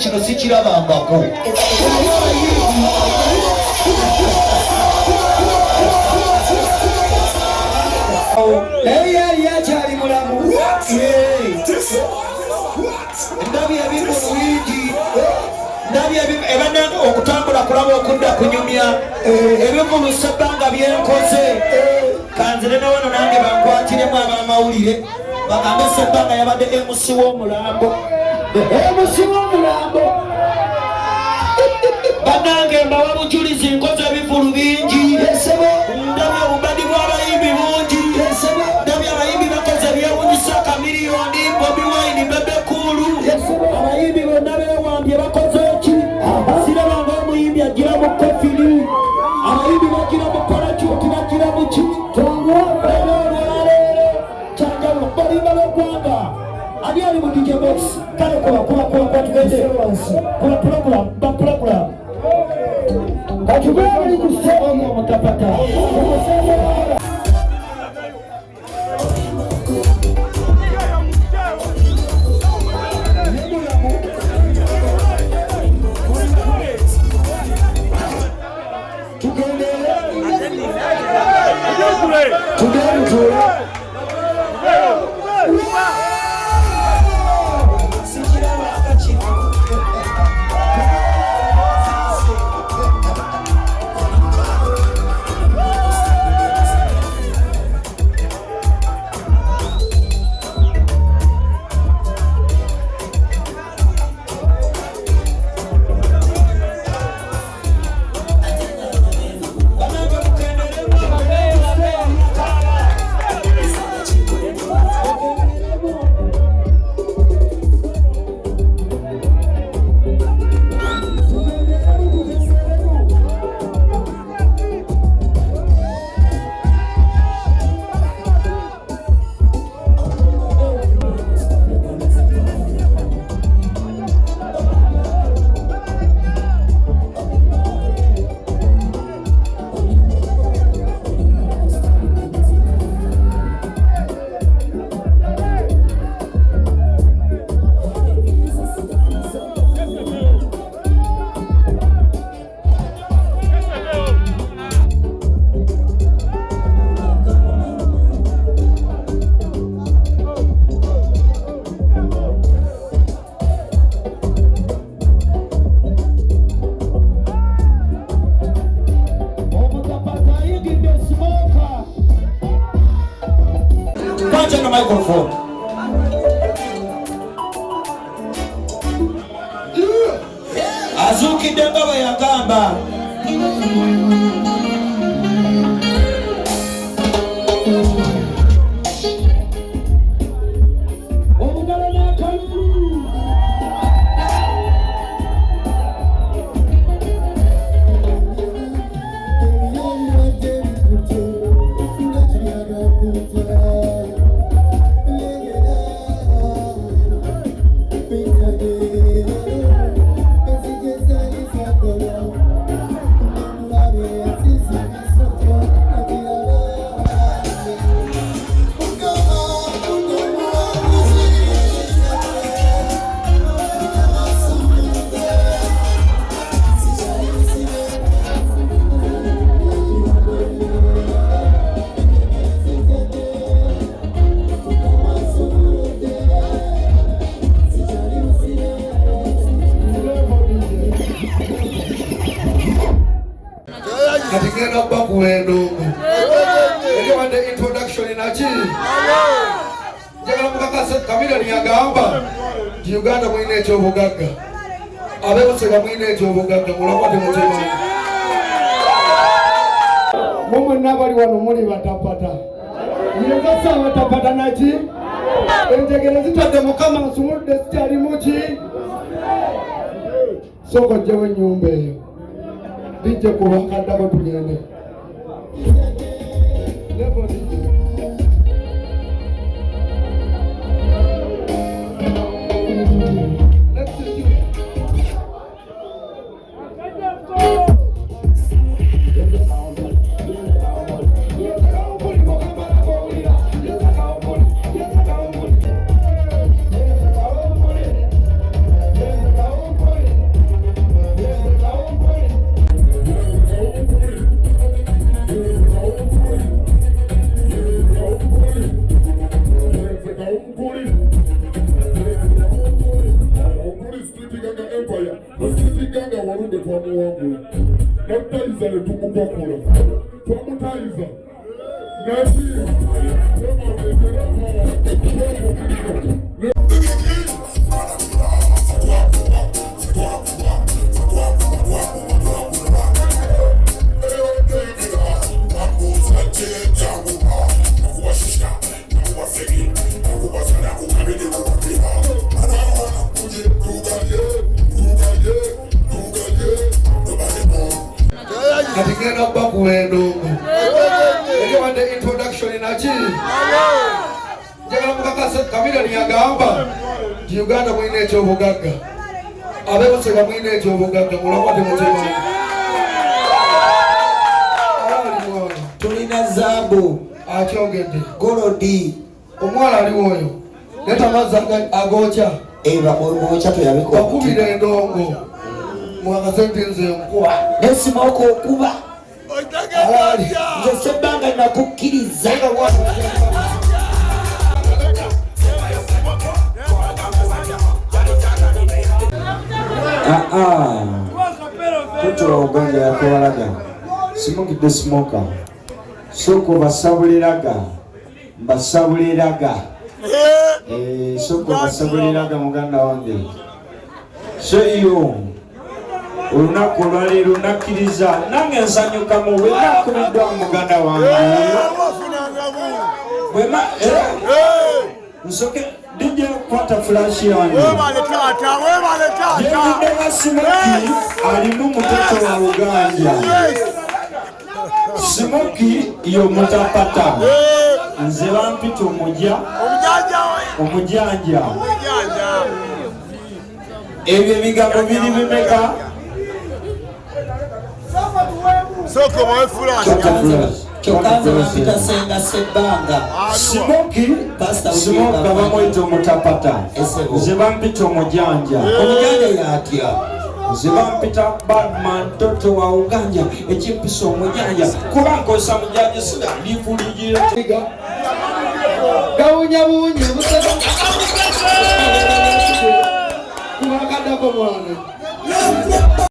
kino sikirabangako. Naye yali akyali mulamu. Ndabye ebintu bingi. Ndabye ebannange okutambula kulaba okudda kunyumya. Ebivulusa ebbanga byenkoze. Kanzire ne wano nange bankwatiremu ab'amawulire. Bagambe Ssebbanga yabadde MC w'omulambo. MC w'omulambo. Bannange mbawa bujulizi nkoze ebivulu bingi. Ndabye obubadi bw'abayimbi bungi. Ndabye abayimbi bakoze ebyewunyisa Kamiliyoni, Bobi Wine, Bebe Cool. Abayimbi bonna beewambye bakoze ki? Sirabanga omuyimbi agira mu kofiri. Abayimbi bagira mu parachuti, bagira mu ki? Ani ali mu DJ Box? Kale kuba tugende. Kuba program. Kachugula bali kusema mutapata. Microphone. Azukidde nga bwe yagamba. Katigena bakuwendo. Ndio ande introduction inachi. Jagala mukakase Kamiliyoni yagamba. Uganda mwine ekyobugaga. Abebusega mwine ekyobugaga mulakwate mutima. Mumu nabali wano muli batapata. Yegasa batapata nachi. Enjegere zitadde mukama nsumudde sitali muki. Soko jewe nyumba eyo. Dije kuwakanda kwa tugende. Ganga Empire. Masisi Ganga Warunde Twamuwangu. Nataiza le tumukokula. Twamutaiza. Nasi. Katikena babu wendongo. Elewa the introduction inachi. Jagala mukaka kamira ni agamba. Uganda mwine chobogaga. Abebo sega mwine chobogaga mulapate mutema. Tulina zabu akyogedde golodi omwala ali woyo leta mazaga agocha eba bocha to yabiko bakubira endongo mwaka sentenze mkuwa nesimoko okuba alali nze sebanga nakukiriza Toto oganga yakwalaga smoke the smoker soko basabuliraga soko basabuliraga muganda wange seyo olunaku lwaleero nakkiriza nange nsanyuka mu bwenakubiddwa muganda wange nsoke DJ kwata flash yange webale tata Smoky alimu mutoto wa Uganda Smoky yo mutapata nze bampita omujanja ebyo ebigambo biri bimeka soko mwefula chokanza mpita senga sebanga Smoky bamwita omutapata nze bampita omujanja yatya nze bampita Batman toto wa Uganda ekimpisa omujanja kuba nkosa mujanja sida lifulijira gawunyabunya kubakadako mwana